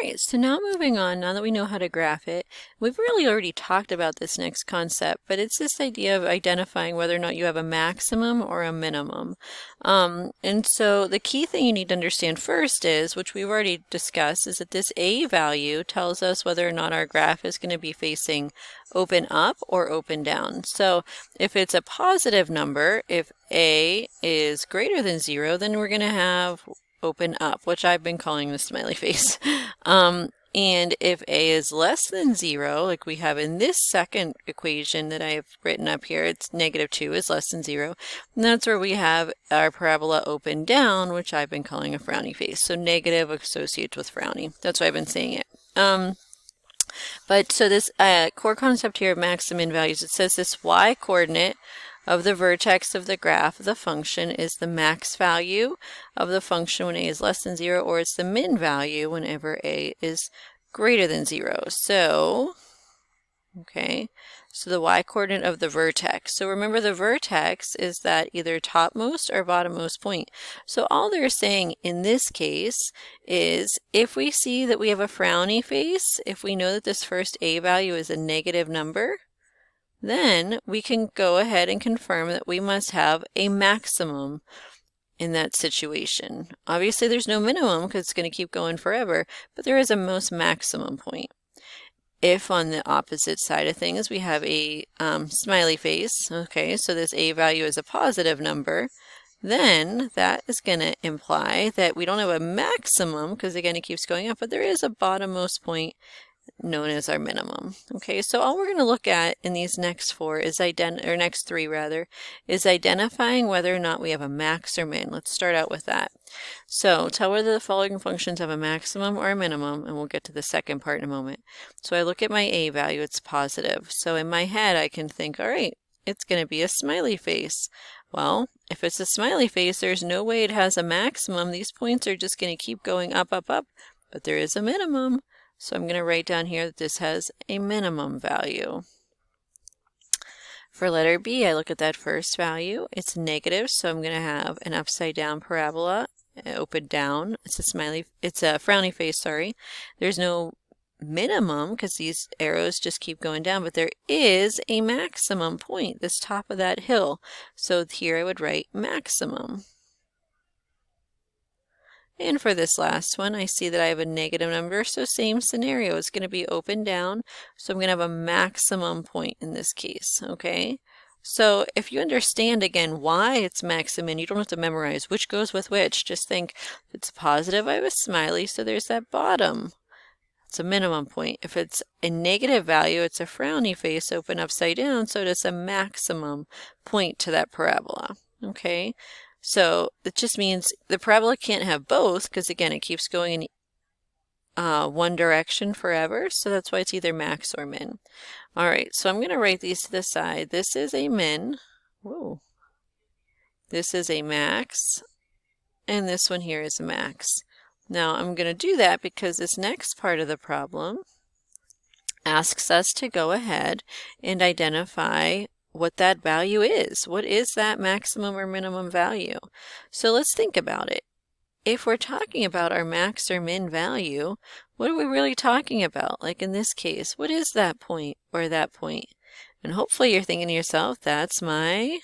right, so now moving on, now that we know how to graph it, we've really already talked about this next concept, but it's this idea of identifying whether or not you have a maximum or a minimum. And so the key thing you need to understand first is, which we've already discussed, is that this A value tells us whether or not our graph is going to be facing open up or open down. So if it's a positive number, if A is greater than 0, then we're going to have open up, which I've been calling the smiley face. And if A is less than 0, like we have in this second equation that I've written up here, it's -2 is less than 0. And that's where we have our parabola open down, which I've been calling a frowny face. So negative associates with frowny. That's why I've been saying it. But so this core concept here of max and min values, it says this y coordinate of the vertex of the graph of the function is the max value of the function when a is less than 0, or it's the min value whenever a is greater than 0. So, okay, so the y coordinate of the vertex. So remember, the vertex is that either topmost or bottommost point. So all they're saying in this case is if we see that we have a frowny face, if we know that this first a value is a negative number, then we can go ahead and confirm that we must have a maximum in that situation. Obviously, there's no minimum because it's going to keep going forever, but there is a most maximum point. If on the opposite side of things we have a smiley face, okay, so this a value is a positive number, then that is going to imply that we don't have a maximum because again it keeps going up, but there is a bottommost point known as our minimum. Okay, so all we're going to look at in these next next three rather, is identifying whether or not we have a max or min. Let's start out with that. So tell whether the following functions have a maximum or a minimum, and we'll get to the second part in a moment. So I look at my a value, it's positive. So in my head I can think, all right, it's going to be a smiley face. Well, if it's a smiley face, there's no way it has a maximum. These points are just going to keep going up, up, up, but there is a minimum. So I'm going to write down here that this has a minimum value. For letter B, I look at that first value. It's negative, so I'm going to have an upside down parabola, open down. It's a frowny face, sorry. There's no minimum because these arrows just keep going down, but there is a maximum point, this top of that hill. So here I would write maximum. And for this last one, I see that I have a negative number, so same scenario. It's going to be open down, so I'm going to have a maximum point in this case, okay? So if you understand, again, why it's max and min, you don't have to memorize which goes with which. Just think, if it's positive, I have a smiley, so there's that bottom. It's a minimum point. If it's a negative value, it's a frowny face open upside down, so it's a maximum point to that parabola, okay? So it just means the parabola can't have both because again it keeps going in one direction forever, so that's why it's either max or min. Alright, so I'm going to write these to the side. This is a min, whoa. This is a max, and this one here is a max. Now I'm going to do that because this next part of the problem asks us to go ahead and identify what that value is. What is that maximum or minimum value? So let's think about it. If we're talking about our max or min value, what are we really talking about? Like in this case, what is that point or that point? And hopefully you're thinking to yourself, that's my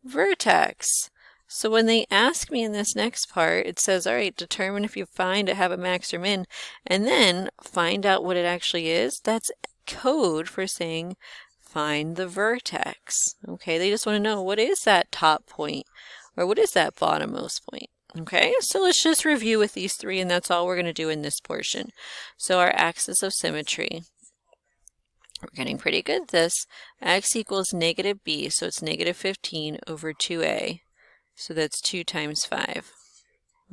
vertex. So when they ask me in this next part, it says, all right, determine if you find to have a max or min, and then find out what it actually is. That's code for saying find the vertex. Okay, they just want to know what is that top point or what is that bottommost point. Okay, so let's just review with these three, and that's all we're going to do in this portion. So our axis of symmetry, we're getting pretty good at this. X equals negative b, so it's negative 15 over 2a. So that's 2 times 5.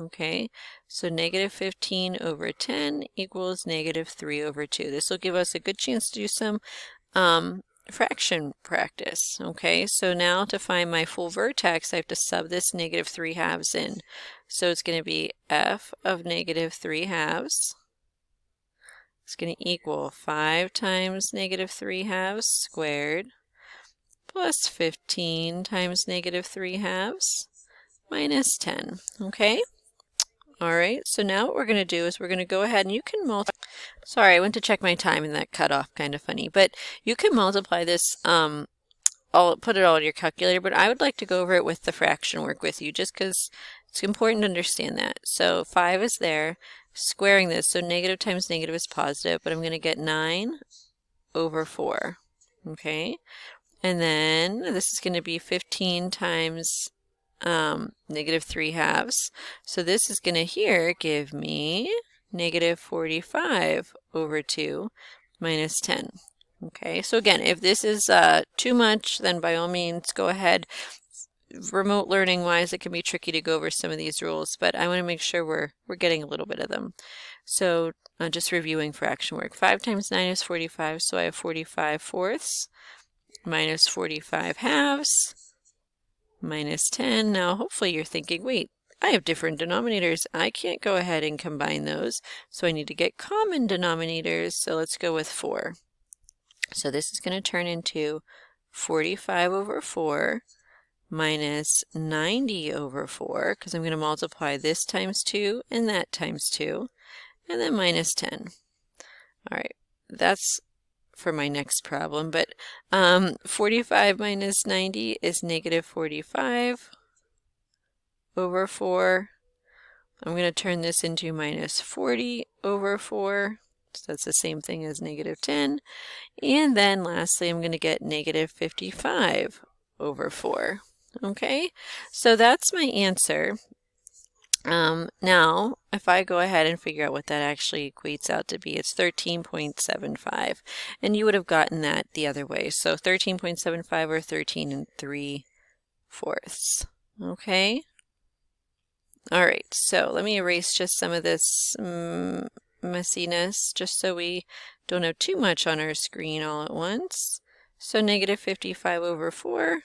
Okay, so negative 15 over 10 equals negative 3 over 2. This will give us a good chance to do some fraction practice. Okay, so now to find my full vertex, I have to sub this negative 3 halves in. So it's going to be f of negative 3 halves. It's going to equal 5 times negative 3 halves squared plus 15 times negative 3 halves minus 10. Okay, All right, so now what we're going to do is we're going to go ahead and you can multiply. Sorry, I went to check my time and that cut off kind of funny, but you can multiply this, I'll put it all in your calculator, but I would like to go over it with the fraction work with you just because it's important to understand that. So 5 is there, squaring this, so negative times negative is positive, but I'm going to get 9 over 4, okay? And then this is going to be 15 times negative 3 halves. So this is going to here give me negative 45 over 2 minus 10. Okay, so again, if this is too much, then by all means go ahead. Remote learning wise, it can be tricky to go over some of these rules, but I want to make sure we're getting a little bit of them. So just reviewing fraction work. 5 times 9 is 45, so I have 45 fourths minus 45 halves minus 10. Now, hopefully you're thinking, wait, I have different denominators. I can't go ahead and combine those, so I need to get common denominators. So let's go with 4. So this is going to turn into 45 over 4 minus 90 over 4, because I'm going to multiply this times 2 and that times 2, and then minus 10. All right, that's for my next problem, but 45 minus 90 is negative 45 over 4. I'm going to turn this into minus 40 over 4, so that's the same thing as negative 10. And then lastly, I'm going to get negative 55 over 4. Okay, so that's my answer. Now, if I go ahead and figure out what that actually equates out to be, it's 13.75. And you would have gotten that the other way. So 13.75 or 13 3/4. Okay? All right, so let me erase just some of this messiness just so we don't have too much on our screen all at once. So negative 55 over 4.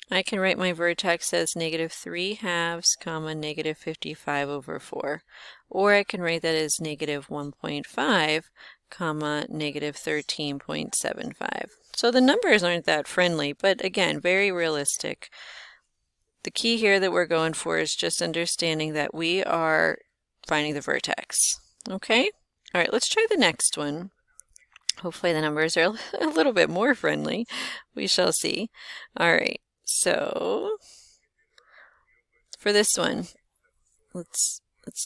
I can write my vertex as negative 3 halves, comma, negative 55 over 4. Or I can write that as negative 1.5, comma, negative 13.75. So the numbers aren't that friendly, but again, very realistic. The key here that we're going for is just understanding that we are finding the vertex. Okay? All right, let's try the next one. Hopefully the numbers are a little bit more friendly. We shall see. All right. So for this one, let's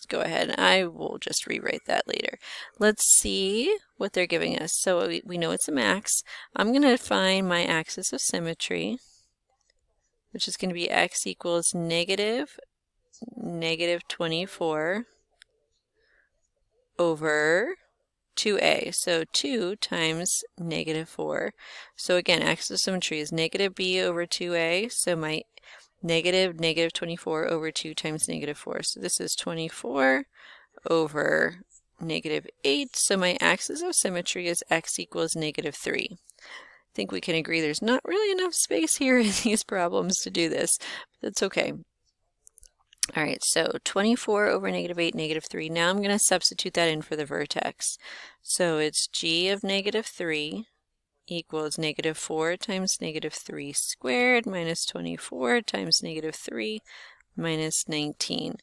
go ahead. I will just rewrite that later. Let's see what they're giving us. So we know it's a max. I'm going to find my axis of symmetry, which is going to be x equals negative 24 over 2a, so 2 times negative 4. So again, axis of symmetry is negative b over 2a, so my negative 24 over 2 times negative 4. So this is 24 over negative 8, so my axis of symmetry is x equals negative 3. I think we can agree there's not really enough space here in these problems to do this, but that's okay. All right, so 24 over negative 8, negative 3. Now I'm going to substitute that in for the vertex. So it's g of negative 3 equals negative 4 times negative 3 squared minus 24 times negative 3 minus 19.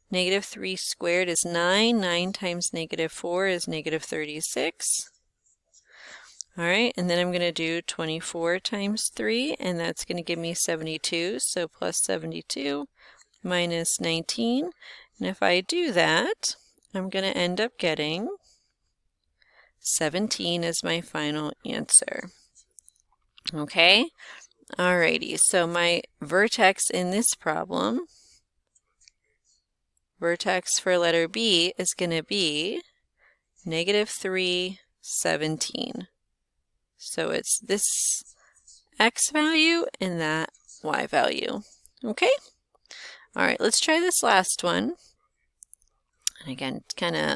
Negative 3 squared is 9. 9 times negative 4 is negative 36. All right, and then I'm going to do 24 times 3, and that's going to give me 72. So plus 72 minus 19. And if I do that, I'm going to end up getting 17 as my final answer. Okay, alrighty, so my vertex in this problem, vertex for letter B is going to be negative 3, 17. So it's this x value and that y value. Okay? All right, let's try this last one. And again,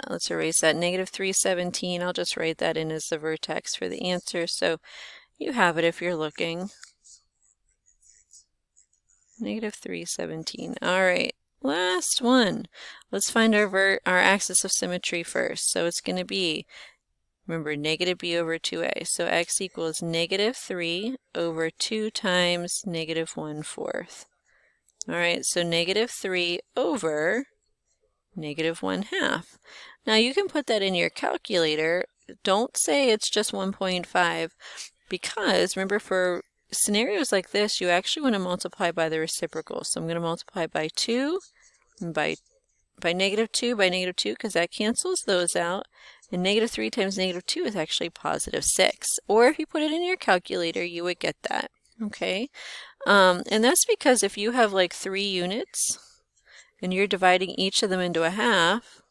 let's erase that negative 3, 17. I'll just write that in as the vertex for the answer, so you have it if you're looking. Negative 3, 17. All right, last one. Let's find our axis of symmetry first. So it's going to be, remember, negative b over 2a. So x equals negative 3 over 2 times negative 1/4. All right, so -3 over -1/2. Now you can put that in your calculator. Don't say it's just 1.5 because remember for scenarios like this, you actually want to multiply by the reciprocal. So I'm going to multiply by 2 and by -2 by -2 because that cancels those out. And -3 times -2 is actually +6. Or if you put it in your calculator, you would get that. Okay, and that's because if you have like 3 units and you're dividing each of them into a half,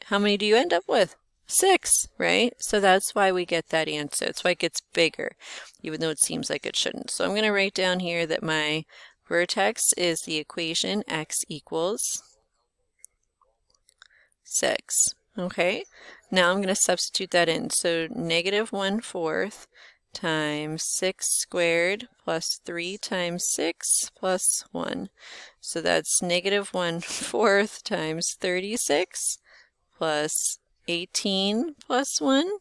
how many do you end up with? 6, right? So that's why we get that answer. That's why it gets bigger, even though it seems like it shouldn't. So I'm going to write down here that my vertex is the equation x equals 6. Okay, now I'm going to substitute that in. So -1/4 times 6 squared plus 3 times 6 plus 1. So that's -1/4 times 36 plus 18 plus 1.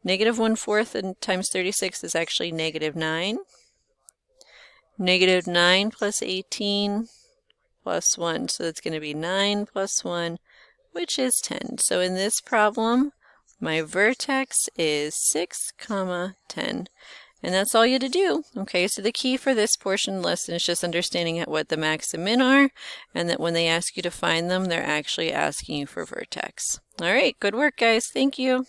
-1/4 times 36 is actually -9. -9 plus 18 plus 1. So that's going to be 9 plus 1, which is 10. So in this problem, my vertex is 6, 10. And that's all you had to do. Okay, so the key for this portion of the lesson is just understanding what the max and min are, and that when they ask you to find them, they're actually asking you for vertex. All right, good work, guys. Thank you.